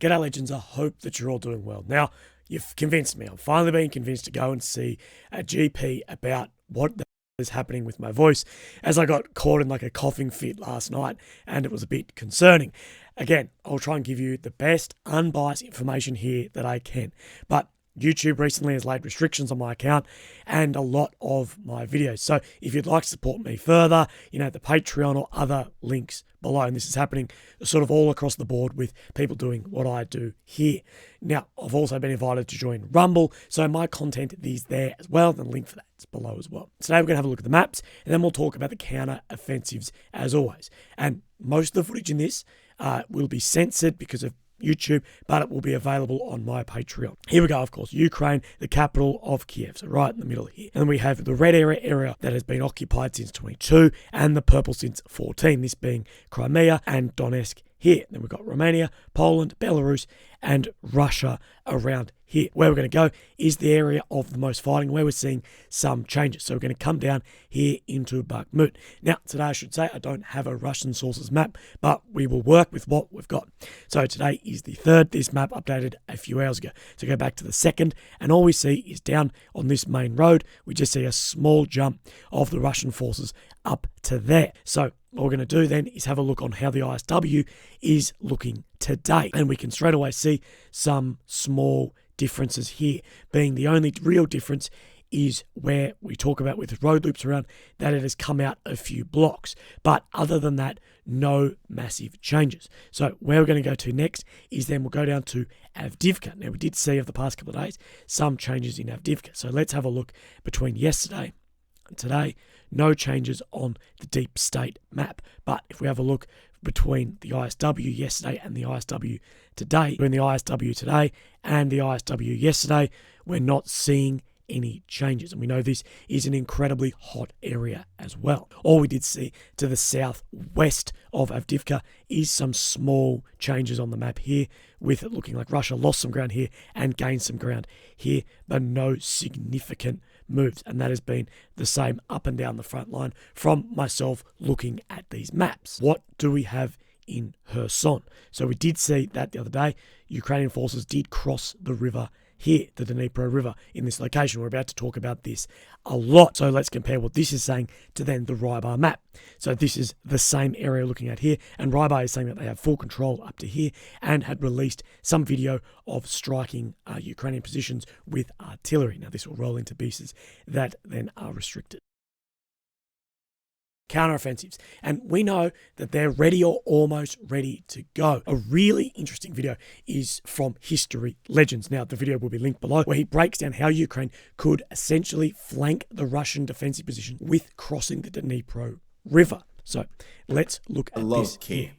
G'day legends, I hope that you're all doing well. Now, you've convinced me. I'm finally being convinced to go and see a GP about what the is happening with my voice, as I got caught in like a coughing fit last night and it was a bit concerning. Again, I'll try and give you the best unbiased information here that I can. But YouTube recently has laid restrictions on my account and a lot of my videos. So if you'd like to support me further, the Patreon or other links below. And this is happening sort of all across the board with people doing what I do here. Now, I've also been invited to join Rumble, so my content is there as well. The link for that is below as well. Today we're going to have a look at the maps, and then we'll talk about the counter-offensives as always. And most of the footage in this will be censored because of YouTube, but it will be available on my Patreon. Here we go, of course, Ukraine, the capital of Kiev, so right in the middle here. And we have the red area that has been occupied since 22, and the purple since 14, this being Crimea and Donetsk here. Then we've got Romania, Poland, Belarus, and Russia around here. Where we're going to go is the area of the most fighting, where we're seeing some changes. So we're going to come down here into Bakhmut. Now, today I should say I don't have a Russian sources map, but we will work with what we've got. So today is the 3rd. This map updated a few hours ago. So go back to the 2nd, and all we see is down on this main road, we just see a small jump of the Russian forces up to there. So what we're going to do then is have a look on how the ISW is looking today. And we can straight away see some small differences here, being the only real difference is where we talk about with road loops around that it has come out a few blocks. But other than that, no massive changes. So where we're going to go to next is then we'll go down to Avdiivka. Now we did see over the past couple of days some changes in Avdiivka. So let's have a look between yesterday and today. No changes on the deep state map. But if we have a look between the ISW yesterday and the ISW today, between the ISW today and the ISW yesterday, we're not seeing any changes. And we know this is an incredibly hot area as well. All we did see to the southwest of Avdiivka is some small changes on the map here, with it looking like Russia lost some ground here and gained some ground here, but no significant moves. And that has been the same up and down the front line from myself looking at these maps. What do we have in Kherson? So we did see that the other day, Ukrainian forces did cross the river here, the Dnipro River, in this location. We're about to talk about this a lot. So let's compare what this is saying to then the Rybar map. So this is the same area looking at here, and Rybar is saying that they have full control up to here and had released some video of striking Ukrainian positions with artillery. Now this will roll into pieces that then are restricted. Counteroffensives, and we know that they're ready or almost ready to go. A really interesting video is from History Legends. Now the video will be linked below, where he breaks down how Ukraine could essentially flank the Russian defensive position with crossing the Dnipro River. So let's look at this here.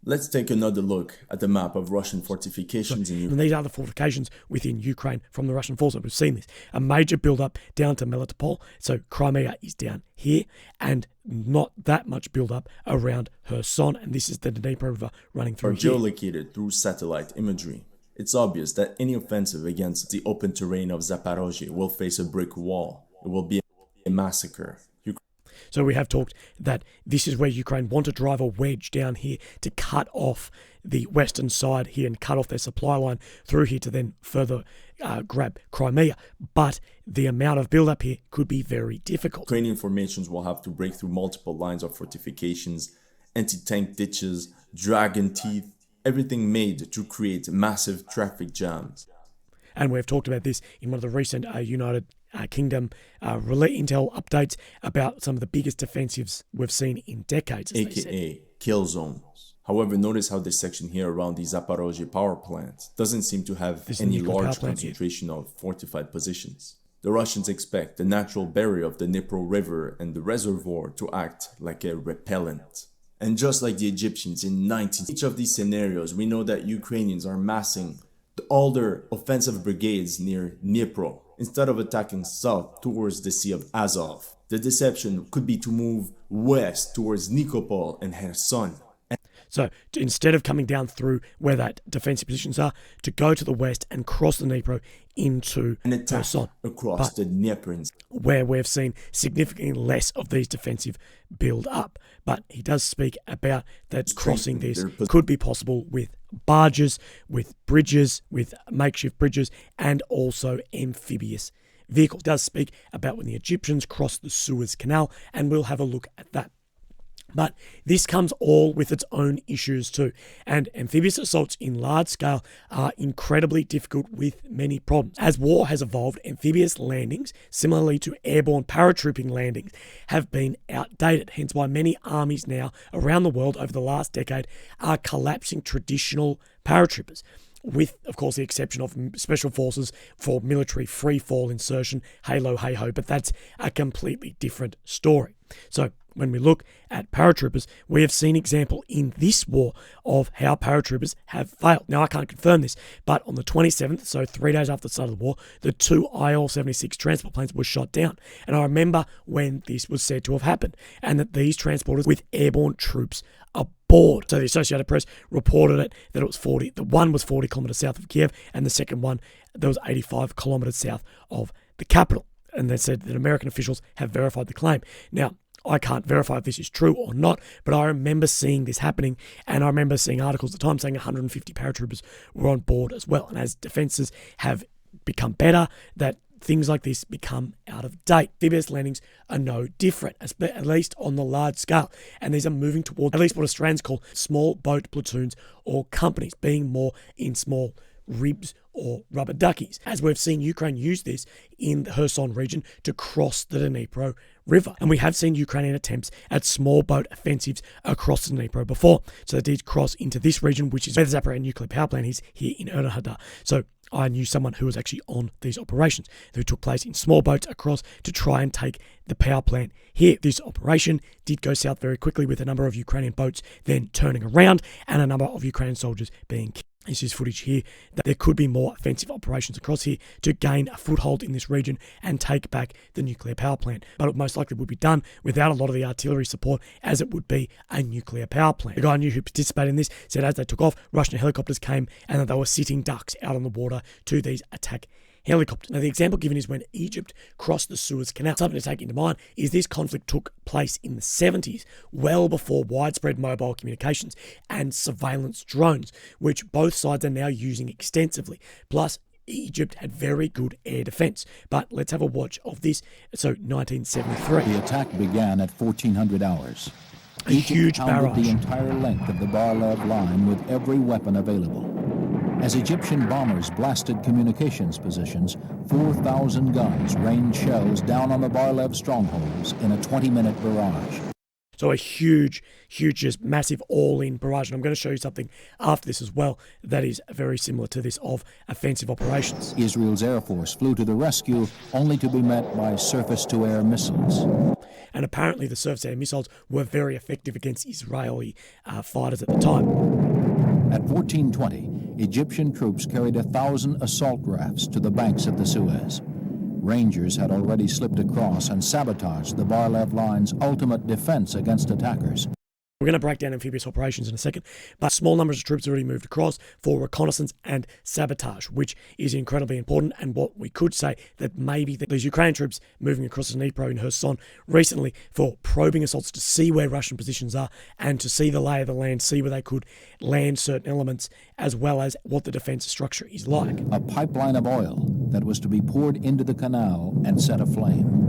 Let's take another look at the map of Russian fortifications in Ukraine. And these are the fortifications within Ukraine from the Russian forces. We've seen this. A major build-up down to Melitopol. So Crimea is down here, and not that much build-up around Kherson. And this is the Dnipro River running through here. Geolocated through satellite imagery. It's obvious that any offensive against the open terrain of Zaporozhye will face a brick wall. It will be a massacre. So we have talked that this is where Ukraine want to drive a wedge down here to cut off the western side here and cut off their supply line through here to then further grab Crimea. But the amount of build-up here could be very difficult. Ukrainian formations will have to break through multiple lines of fortifications, anti-tank ditches, dragon teeth, everything made to create massive traffic jams. And we've talked about this in one of the recent United Kingdom intel updates about some of the biggest defensives we've seen in decades, aka kill zones. However, notice how this section here around the Zaporozhye power plant doesn't seem to have any large concentration of fortified positions. The Russians expect the natural barrier of the Dnipro River and the reservoir to act like a repellent. And just like the Egyptians in each of these scenarios, we know that Ukrainians are massing all their offensive brigades near Dnipro, instead of attacking south towards the Sea of Azov. The deception could be to move west towards Nikopol and Kherson. So instead of coming down through where that defensive positions are, to go to the west and cross the Dnipro into Kherson, across the Dnieper, where we've seen significantly less of these defensive build up. But he does speak about that crossing this could be possible with barges, with bridges, with makeshift bridges, and also amphibious vehicles. It does speak about when the Egyptians crossed the Suez Canal, and we'll have a look at that. But this comes all with its own issues too, and amphibious assaults in large scale are incredibly difficult with many problems. As war has evolved, amphibious landings, similarly to airborne paratrooping landings, have been outdated, hence why many armies now around the world over the last decade are collapsing traditional paratroopers, with, of course, the exception of special forces for military free-fall insertion, halo, hey-ho, but that's a completely different story. So when we look at paratroopers, we have seen example in this war of how paratroopers have failed. Now, I can't confirm this, but on the 27th, so 3 days after the start of the war, the 2 IL-76 transport planes were shot down. And I remember when this was said to have happened, and that these transporters with airborne troops aboard. So the Associated Press reported it, that it was 40. The one was 40 kilometers south of Kiev, and the second one, that was 85 kilometers south of the capital. And they said that American officials have verified the claim. Now, I can't verify if this is true or not, but I remember seeing this happening, and I remember seeing articles at the time saying 150 paratroopers were on board as well. And as defences have become better, that things like this become out of date. Amphibious landings are no different, at least on the large scale. And these are moving towards at least what Australians call small boat platoons or companies, being more in small ribs or rubber duckies, as we've seen Ukraine use this in the Kherson region to cross the Dnipro River. And we have seen Ukrainian attempts at small boat offensives across the Dnipro before. So they did cross into this region, which is where the Zaporizhzhia nuclear power plant is, here in Erdhada. So I knew someone who was actually on these operations, who took place in small boats across to try and take the power plant here. This operation did go south very quickly, with a number of Ukrainian boats then turning around and a number of Ukrainian soldiers being killed. This is footage here that there could be more offensive operations across here to gain a foothold in this region and take back the nuclear power plant. But it most likely would be done without a lot of the artillery support, as it would be a nuclear power plant. The guy I knew who participated in this said as they took off, Russian helicopters came and that they were sitting ducks out on the water to these attack helicopters. Now, the example given is when Egypt crossed the Suez Canal. Something to take into mind is this conflict took place in the 70s, well before widespread mobile communications and surveillance drones, which both sides are now using extensively. Plus, Egypt had very good air defense. But let's have a watch of this. So, 1973. The attack began at 1400 hours. A huge barrage. The entire length of the Bar-Lev line with every weapon available. As Egyptian bombers blasted communications positions, 4,000 guns rained shells down on the Bar-Lev strongholds in a 20-minute barrage. So a huge, just massive all-in barrage. And I'm going to show you something after this as well that is very similar to this of offensive operations. Israel's Air Force flew to the rescue, only to be met by surface-to-air missiles. And apparently the surface-to-air missiles were very effective against Israeli fighters at the time. At 1420, Egyptian troops carried 1,000 assault rafts to the banks of the Suez. Rangers had already slipped across and sabotaged the Bar-Lev line's ultimate defense against attackers. We're going to break down amphibious operations in a second, but small numbers of troops already moved across for reconnaissance and sabotage, which is incredibly important. And what we could say that maybe these Ukrainian troops moving across the Dnipro in Kherson recently for probing assaults to see where Russian positions are and to see the lay of the land, see where they could land certain elements, as well as what the defense structure is like. A pipeline of oil that was to be poured into the canal and set aflame.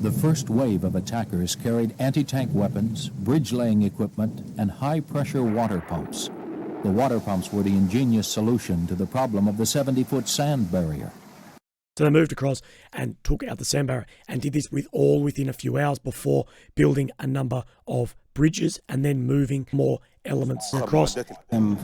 The first wave of attackers carried anti-tank weapons, bridge-laying equipment, and high-pressure water pumps. The water pumps were the ingenious solution to the problem of the 70-foot sand barrier. So they moved across and took out the sand barrier and did this within a few hours before building a number of bridges and then moving more elements across,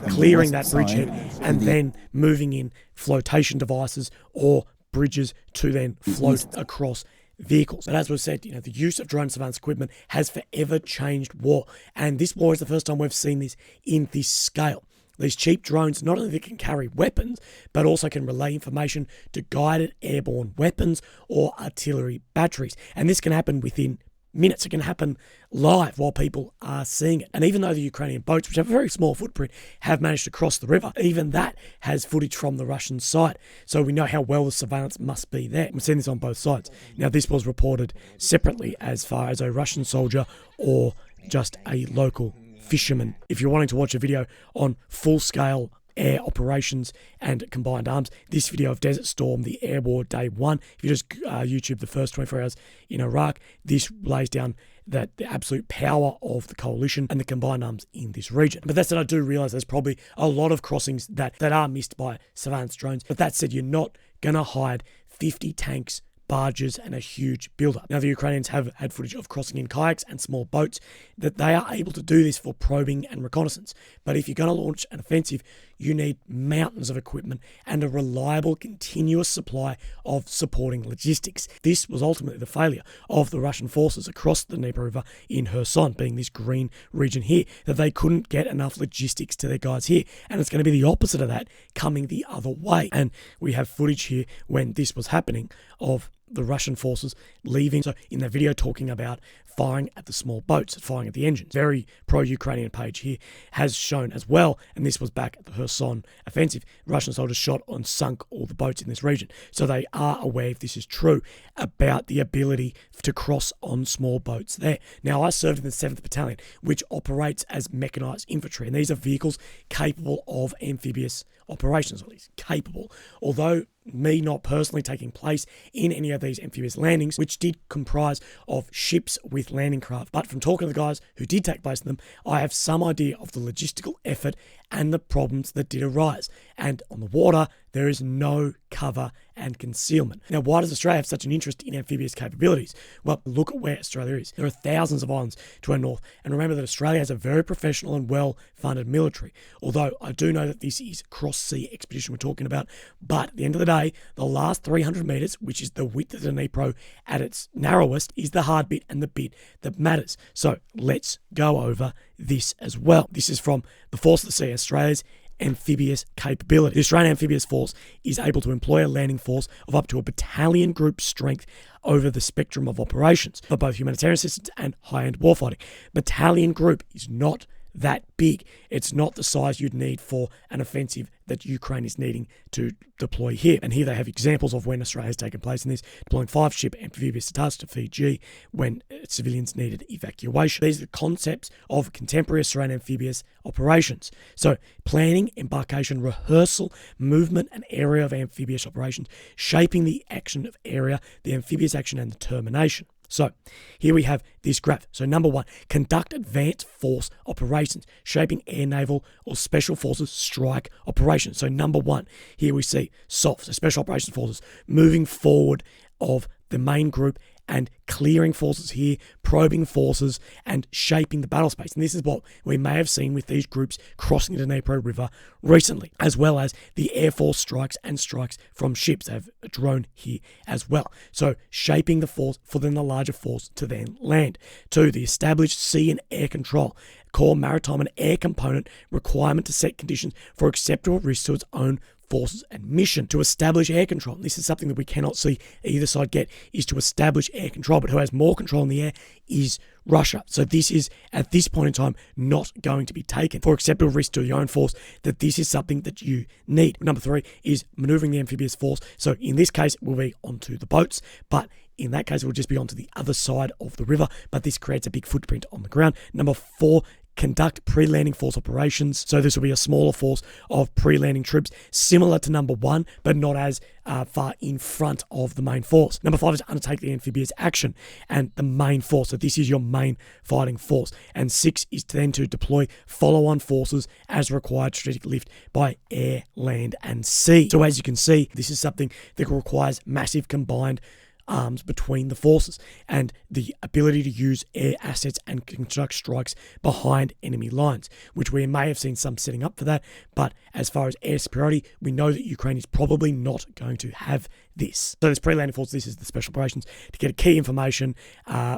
clearing that bridgehead and then moving in flotation devices or bridges to then float across vehicles. And as we've said, the use of drone surveillance equipment has forever changed war. And this war is the first time we've seen this in this scale. These cheap drones not only can carry weapons, but also can relay information to guided airborne weapons or artillery batteries. And this can happen within minutes. It can happen live while people are seeing it. And even though the Ukrainian boats, which have a very small footprint, have managed to cross the river, even that has footage from the Russian side. So we know how well the surveillance must be there. We've seen this on both sides. Now, this was reported separately as far as a Russian soldier or just a local fisherman. If you're wanting to watch a video on full-scale air operations and combined arms, this video of Desert Storm, the air war day 1, if you just YouTube the first 24 hours in Iraq, this lays down the absolute power of the coalition and the combined arms in this region. But that said, I do realise there's probably a lot of crossings that are missed by surveillance drones. But that said, you're not going to hide 50 tanks, barges, and a huge build-up. Now, the Ukrainians have had footage of crossing in kayaks and small boats, that they are able to do this for probing and reconnaissance. But if you're going to launch an offensive, you need mountains of equipment and a reliable, continuous supply of supporting logistics. This was ultimately the failure of the Russian forces across the Dnieper River in Kherson, being this green region here, that they couldn't get enough logistics to their guys here. And it's going to be the opposite of that coming the other way. And we have footage here when this was happening of the Russian forces leaving. So in the video talking about firing at the small boats, firing at the engines. Very pro-Ukrainian page here has shown as well, and this was back at the Kherson offensive, Russian soldiers shot and sunk all the boats in this region. So they are aware, if this is true, about the ability to cross on small boats there. Now, I served in the 7th Battalion, which operates as mechanized infantry, and these are vehicles capable of amphibious operations, at least capable. Although me not personally taking place in any of these amphibious landings, which did comprise of ships with landing craft. But from talking to the guys who did take place in them, I have some idea of the logistical effort and the problems that did arise. And on the water, there is no cover and concealment. Now, why does Australia have such an interest in amphibious capabilities? Well, look at where Australia is. There are thousands of islands to our north. And remember that Australia has a very professional and well-funded military. Although I do know that this is cross-sea expedition we're talking about. But at the end of the day, the last 300 metres, which is the width of the Dnipro at its narrowest, is the hard bit and the bit that matters. So let's go over this as well. This is from the Force of the Sea, Australia's amphibious capability. The Australian Amphibious Force is able to employ a landing force of up to a battalion group strength over the spectrum of operations for both humanitarian assistance and high-end warfighting. Battalion group is not that big. It's not the size you'd need for an offensive that Ukraine is needing to deploy here. And here they have examples of when Australia has taken place in this, deploying 5-ship amphibious task to Fiji when civilians needed evacuation. These are the concepts of contemporary Australian amphibious operations. So planning, embarkation, rehearsal, movement, and area of amphibious operations, shaping the action of area, the amphibious action, and the termination. So here we have this graph. So number 1, conduct advanced force operations, shaping air, naval, or special forces strike operations. So number 1, here we see SOF, so special operations forces, moving forward of the main group and clearing forces here, probing forces, and shaping the battle space. And this is what we may have seen with these groups crossing the Dnieper River recently, as well as the Air Force strikes and strikes from ships. They have a drone here as well. So shaping the force for then the larger force to then land. 2, the established sea and air control, core maritime and air component requirement to set conditions for acceptable risk to its own forces and mission. To establish air control, and this is something that we cannot see either side get, is to establish air control. But who has more control in the air is Russia. So this is, at this point in time, not going to be taken for acceptable risk to your own force, that this is something that you need. Number 3 is manoeuvring the amphibious force. So in this case, it will be onto the boats, but in that case, it will just be onto the other side of the river, but this creates a big footprint on the ground. Number 4, conduct pre-landing force operations. So this will be a smaller force of pre-landing troops, similar to number 1, but not as far in front of the main force. Number 5 is undertake the amphibious action and the main force. So this is your main fighting force. And 6 is then to deploy follow-on forces as required strategic lift by air, land, and sea. So as you can see, this is something that requires massive combined arms between the forces and the ability to use air assets and conduct strikes behind enemy lines, which we may have seen some setting up for that. But as far as air superiority, we know that Ukraine is probably not going to have this. So this pre-landing force, this is the special operations to get key information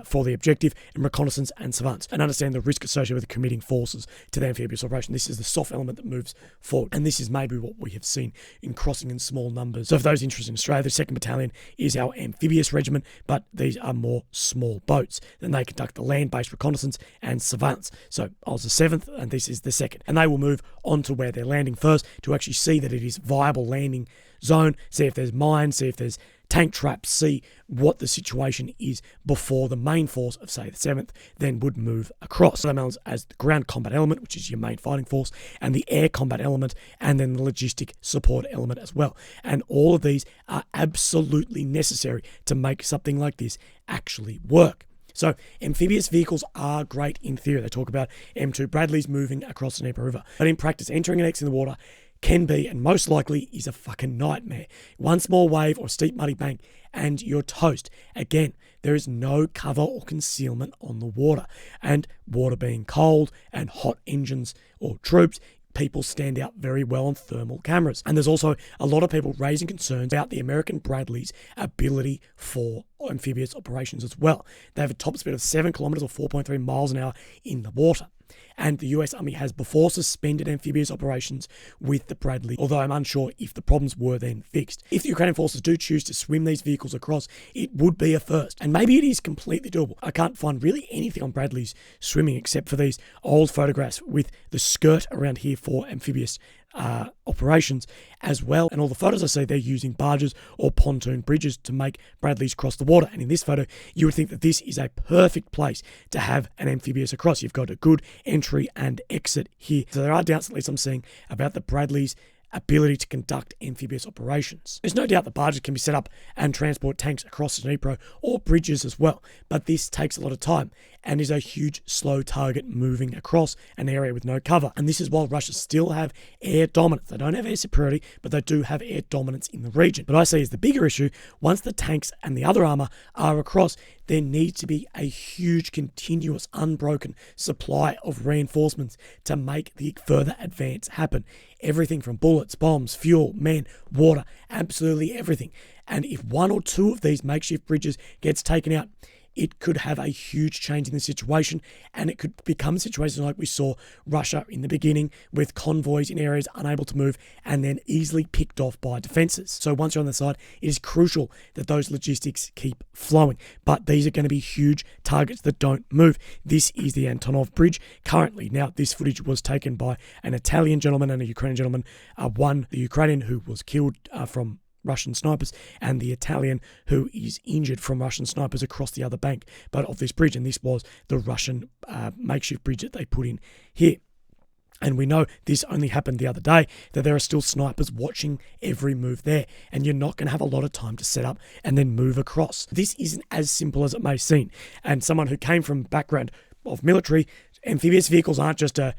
for the objective and reconnaissance and surveillance, and understand the risk associated with committing forces to the amphibious operation. This is the soft element that moves forward, and this is maybe what we have seen in crossing in small numbers. So for those interested in Australia, the 2nd Battalion is our amphibious amphibious regiment, but these are more small boats. Then they conduct the land-based reconnaissance and surveillance. So I was the 7th and this is the 2nd. And they will move on to where they're landing first to actually see that it is viable landing zone, see if there's mines, see if there's tank traps, see what the situation is before the main force of, say, the 7th then would move across. Nominals as the ground combat element, which is your main fighting force, and the air combat element, and then the logistic support element as well. And all of these are absolutely necessary to make something like this actually work. So amphibious vehicles are great in theory. They talk about M2 Bradleys moving across the Dnieper River. But in practice, entering an X in the water can be, and most likely is, a fucking nightmare. One small wave or steep muddy bank and you're toast. Again, there is no cover or concealment on the water. And water being cold and hot engines or troops, people stand out very well on thermal cameras. And there's also a lot of people raising concerns about the American Bradley's ability for amphibious operations as well. They have a top speed of 7 kilometers or 4.3 miles an hour in the water. And the US Army has before suspended amphibious operations with the Bradley, although I'm unsure if the problems were then fixed. If the Ukrainian forces do choose to swim these vehicles across, it would be a first. And maybe it is completely doable. I can't find really anything on Bradley's swimming except for these old photographs with the skirt around here for amphibious operations as well. And all the photos I see, they're using barges or pontoon bridges to make Bradleys cross the water. And in this photo, you would think that this is a perfect place to have an amphibious across. You've got a good entry and exit here. So there are doubts, at least I'm seeing, about the Bradleys' ability to conduct amphibious operations. There's no doubt that barges can be set up and transport tanks across the Dnipro or bridges as well, but this takes a lot of time and is a huge slow target moving across an area with no cover. And this is while Russia still have air dominance. They don't have air superiority, but they do have air dominance in the region. But I see as the bigger issue, once the tanks and the other armor are across, there needs to be a huge, continuous, unbroken supply of reinforcements to make the further advance happen. Everything from bullets, bombs, fuel, men, water, absolutely everything. And if one or two of these makeshift bridges gets taken out, it could have a huge change in the situation, and it could become a situation like we saw Russia in the beginning with convoys in areas unable to move and then easily picked off by defenses. So once you're on the side, it is crucial that those logistics keep flowing. But these are going to be huge targets that don't move. This is the Antonov Bridge currently. Now, this footage was taken by an Italian gentleman and a Ukrainian gentleman. One, the Ukrainian who was killed from Russian snipers, and the Italian who is injured from Russian snipers across the other bank, but of this bridge. And this was the Russian makeshift bridge that they put in here. And we know this only happened the other day, that there are still snipers watching every move there, and you're not going to have a lot of time to set up and then move across. This isn't as simple as it may seem. And someone who came from a background of military, amphibious vehicles aren't just a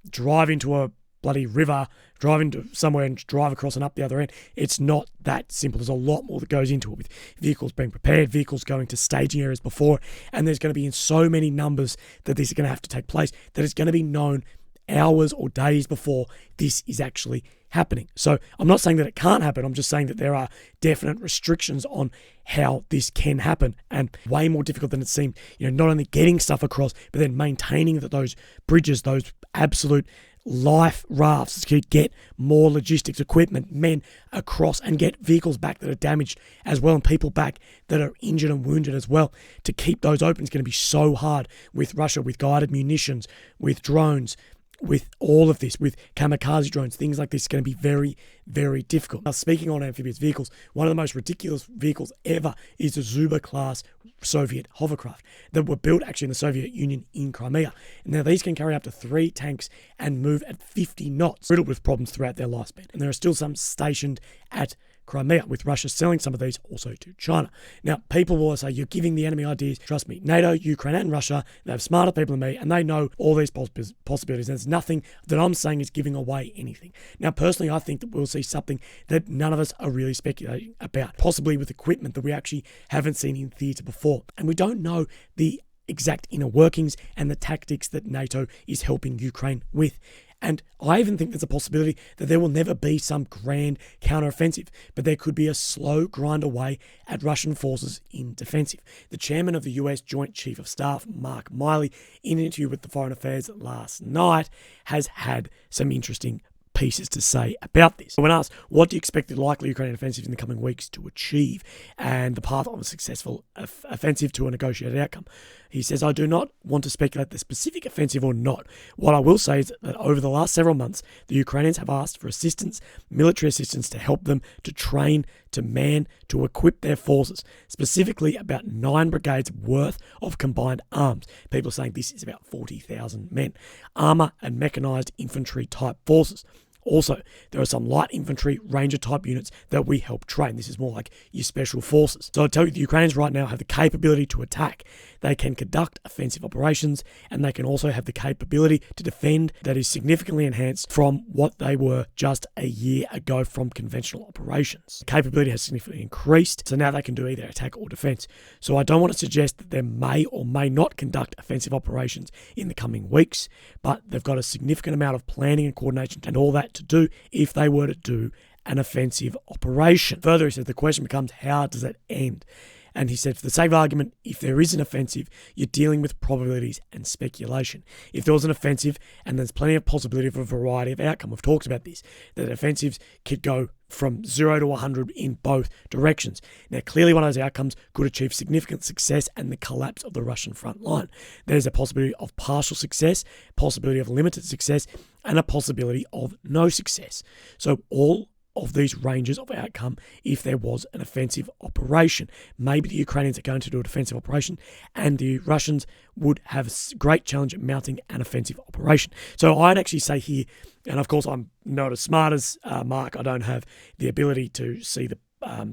drive into a bloody river, drive into somewhere and drive across and up the other end. It's not that simple. There's a lot more that goes into it, with vehicles being prepared, vehicles going to staging areas before, and there's going to be in so many numbers that this is going to have to take place that it's going to be known hours or days before this is actually happening. So I'm not saying that it can't happen. I'm just saying that there are definite restrictions on how this can happen, and way more difficult than it seemed. Not only getting stuff across, but then maintaining that those bridges, those absolute life rafts, to get more logistics, equipment, men across, and get vehicles back that are damaged as well, and people back that are injured and wounded as well. To keep those open is going to be so hard with Russia, with guided munitions, with drones, with all of this, with kamikaze drones, things like this, is going to be very, very difficult. Now, speaking on amphibious vehicles, one of the most ridiculous vehicles ever is the Zuba-class Soviet hovercraft that were built actually in the Soviet Union in Crimea. Now, these can carry up to 3 tanks and move at 50 knots, riddled with problems throughout their lifespan. And there are still some stationed at Crimea, with Russia selling some of these also to China. Now, people will say, you're giving the enemy ideas. Trust me, NATO, Ukraine and Russia, they have smarter people than me, and they know all these possibilities. There's nothing that I'm saying is giving away anything. Now, personally, I think that we'll see something that none of us are really speculating about, possibly with equipment that we actually haven't seen in theatre before. And we don't know the exact inner workings and the tactics that NATO is helping Ukraine with. And I even think there's a possibility that there will never be some grand counteroffensive, but there could be a slow grind away at Russian forces in defensive. The chairman of the US Joint Chief of Staff, Mark Milley, in an interview with the Foreign Affairs last night, has had some interesting pieces to say about this. When asked, what do you expect the likely Ukrainian offensive in the coming weeks to achieve and the path of a successful offensive to a negotiated outcome? He says, I do not want to speculate the specific offensive or not. What I will say is that over the last several months, the Ukrainians have asked for assistance, military assistance to help them to train, to man, to equip their forces, specifically about 9 brigades worth of combined arms. People are saying this is about 40,000 men, armour and mechanised infantry type forces. Also, there are some light infantry, ranger type units that we help train. This is more like your special forces. So I tell you, the Ukrainians right now have the capability to attack. They can conduct offensive operations, and they can also have the capability to defend that is significantly enhanced from what they were just a year ago from conventional operations. The capability has significantly increased, so now they can do either attack or defense. So I don't want to suggest that they may or may not conduct offensive operations in the coming weeks, but they've got a significant amount of planning and coordination and all that to do if they were to do an offensive operation. Further, he said the question becomes, how does it end? And he said, for the sake of argument, if there is an offensive, you're dealing with probabilities and speculation. If there was an offensive, and there's plenty of possibility of a variety of outcome, we've talked about this, that offensives could go from 0 to 100 in both directions. Now, clearly one of those outcomes could achieve significant success and the collapse of the Russian front line. There's a possibility of partial success, possibility of limited success, and a possibility of no success. So all of these ranges of outcome if there was an offensive operation. Maybe the Ukrainians are going to do a defensive operation and the Russians would have a great challenge at mounting an offensive operation. So I'd actually say here, and of course I'm not as smart as Mark, I don't have the ability to see the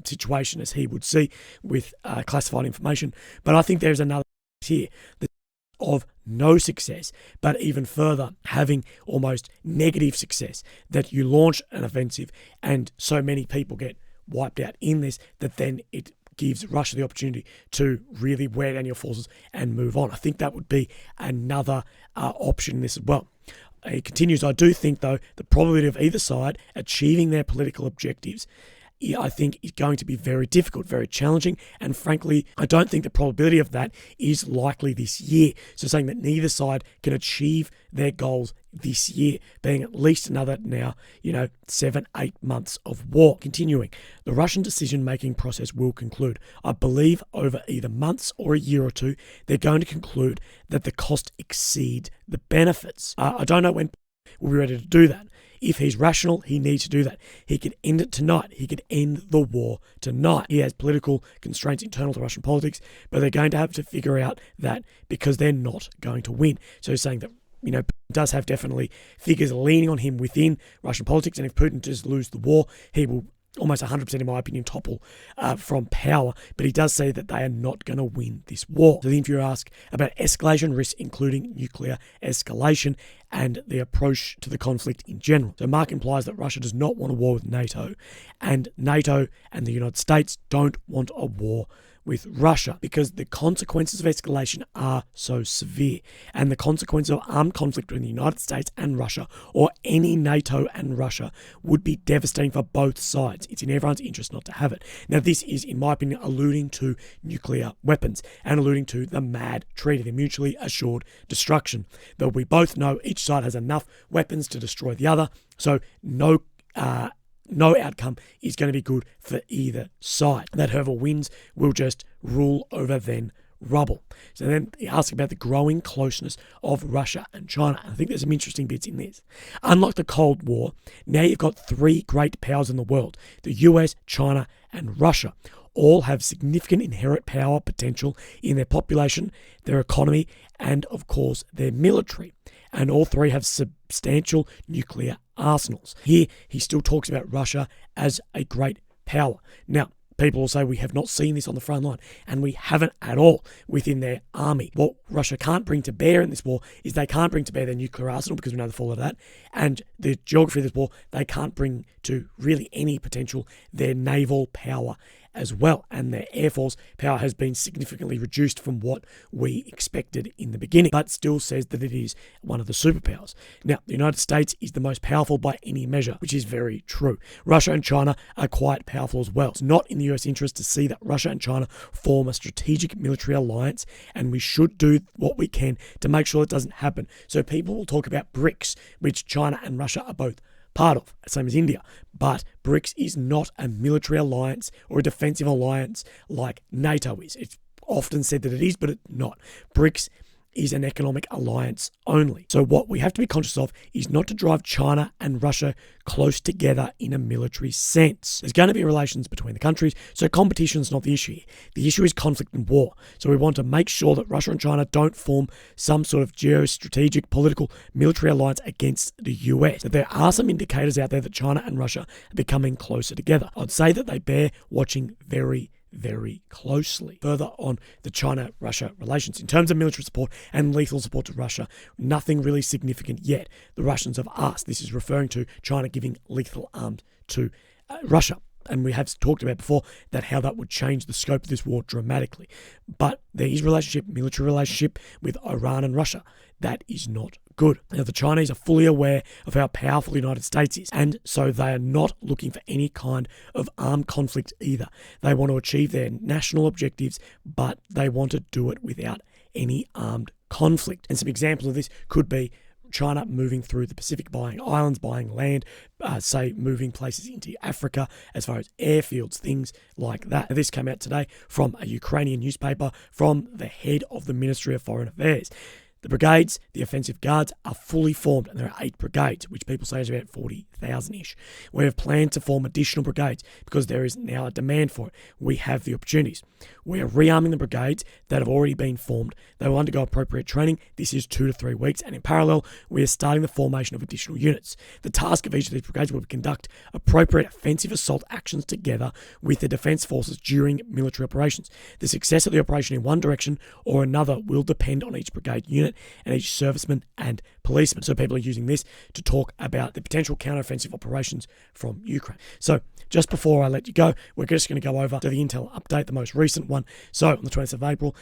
situation as he would see with classified information, but I think there's another here, of no success, but even further, having almost negative success, that you launch an offensive and so many people get wiped out in this that then it gives Russia the opportunity to really wear down your forces and move on. I think that would be another option in this as well. He continues, I do think, though, the probability of either side achieving their political objectives I think is going to be very difficult, very challenging, and frankly, I don't think the probability of that is likely this year. So saying that neither side can achieve their goals this year, being at least another now, 7-8 months of war. Continuing, the Russian decision-making process will conclude. I believe over either months or a year or two, they're going to conclude that the cost exceeds the benefits. I don't know when we'll be ready to do that. If he's rational, he needs to do that. He could end it tonight. He could end the war tonight. He has political constraints internal to Russian politics, but they're going to have to figure out that because they're not going to win. So he's saying that, does have definitely figures leaning on him within Russian politics, and if Putin does lose the war, he will almost 100%, in my opinion, topple from power. But he does say that they are not going to win this war. So the interviewer asks about escalation risks, including nuclear escalation, and the approach to the conflict in general. So Mark implies that Russia does not want a war with NATO, and NATO and the United States don't want a war with Russia because the consequences of escalation are so severe, and the consequences of armed conflict between the United States and Russia, or any NATO and Russia, would be devastating for both sides. It's in everyone's interest not to have it. Now, this is, in my opinion, alluding to nuclear weapons and alluding to the MAD treaty, the mutually assured destruction, that we both know each side has enough weapons to destroy the other, so no outcome is going to be good for either side. That whoever wins will just rule over then rubble. So then he asks about the growing closeness of Russia and China. I think there's some interesting bits in this. Unlike the Cold War, now you've got 3 great powers in the world, the US, China, and Russia. All have significant inherent power potential in their population, their economy, and of course their military. And all 3 have substantial nuclear arsenals. Here, he still talks about Russia as a great power. Now, people will say we have not seen this on the front line, and we haven't at all within their army. What Russia can't bring to bear in this war is they can't bring to bear their nuclear arsenal, because we know the fall of that, and the geography of this war, they can't bring to really any potential their naval power as well, and their air force power has been significantly reduced from what we expected in the beginning, but still says that it is one of the superpowers. Now, the United States is the most powerful by any measure, which is very true. Russia and China are quite powerful as well. It's not in the US interest to see that Russia and China form a strategic military alliance, and we should do what we can to make sure it doesn't happen. So people will talk about BRICS, which China and Russia are both part of, same as India. But BRICS is not a military alliance or a defensive alliance like NATO is. It's often said that it is, but it's not. BRICS is an economic alliance only. So what we have to be conscious of is not to drive China and Russia close together in a military sense. There's going to be relations between the countries, so competition is not the issue here. The issue is conflict and war. So we want to make sure that Russia and China don't form some sort of geostrategic, political, military alliance against the US. That there are some indicators out there that China and Russia are becoming closer together. I'd say that they bear watching very closely. Further on the China-Russia relations. In terms of military support and lethal support to Russia, nothing really significant yet. The Russians have asked. This is referring to China giving lethal arms to Russia. And we have talked about before that how that would change the scope of this war dramatically. But there is military relationship with Iran and Russia. That is not good. Now, the Chinese are fully aware of how powerful the United States is, and so they are not looking for any kind of armed conflict either. They want to achieve their national objectives, but they want to do it without any armed conflict. And some examples of this could be China moving through the Pacific, buying islands, buying land, say moving places into Africa as far as airfields, things like that. Now, this came out today from a Ukrainian newspaper from the head of the Ministry of Foreign Affairs. The brigades, the offensive guards, are fully formed, and there are 8 brigades, which people say is about 40,000-ish. We have planned to form additional brigades because there is now a demand for it. We have the opportunities. We are rearming the brigades that have already been formed. They will undergo appropriate training. This is 2 to 3 weeks, and in parallel, we are starting the formation of additional units. The task of each of these brigades will be to conduct appropriate offensive assault actions together with the defence forces during military operations. The success of the operation in one direction or another will depend on each brigade unit and each serviceman and policeman. So people are using this to talk about the potential counteroffensive operations from Ukraine. So just before I let you go, we're just going to go over to the intel update, the most recent one. So on the 20th of April,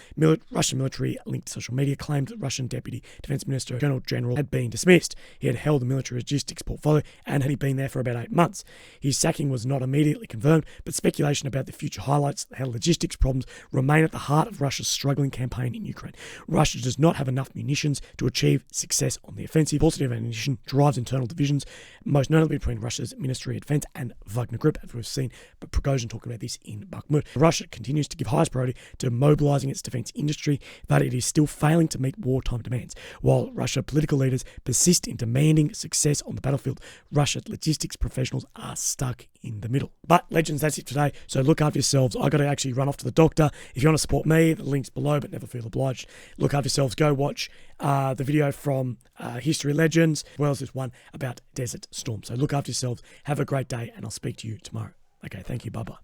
Russian military linked to social media claimed that Russian Deputy Defense Minister Colonel General had been dismissed. He had held the military logistics portfolio and had been there for about 8 months. His sacking was not immediately confirmed, but speculation about the future highlights how logistics problems remain at the heart of Russia's struggling campaign in Ukraine. Russia does not have enough munitions to achieve success on the offensive. Paucity of ammunition drives internal divisions, most notably between Russia's Ministry of Defense and Wagner Group, as we've seen but Prigozhin talking about this in Bakhmut. Russia continues to give highest priority to mobilizing its defense industry, but it is still failing to meet wartime demands. While Russia political leaders persist in demanding success on the battlefield, Russia's logistics professionals are stuck in the middle. But legends, that's it today. So look after yourselves. I got to actually run off to the doctor. If you want to support me, the link's below, but never feel obliged. Look after yourselves. Go watch the video from History Legends, as well as this one about Desert Storm. So look after yourselves. Have a great day, and I'll speak to you tomorrow. Okay, thank you. Bye-bye.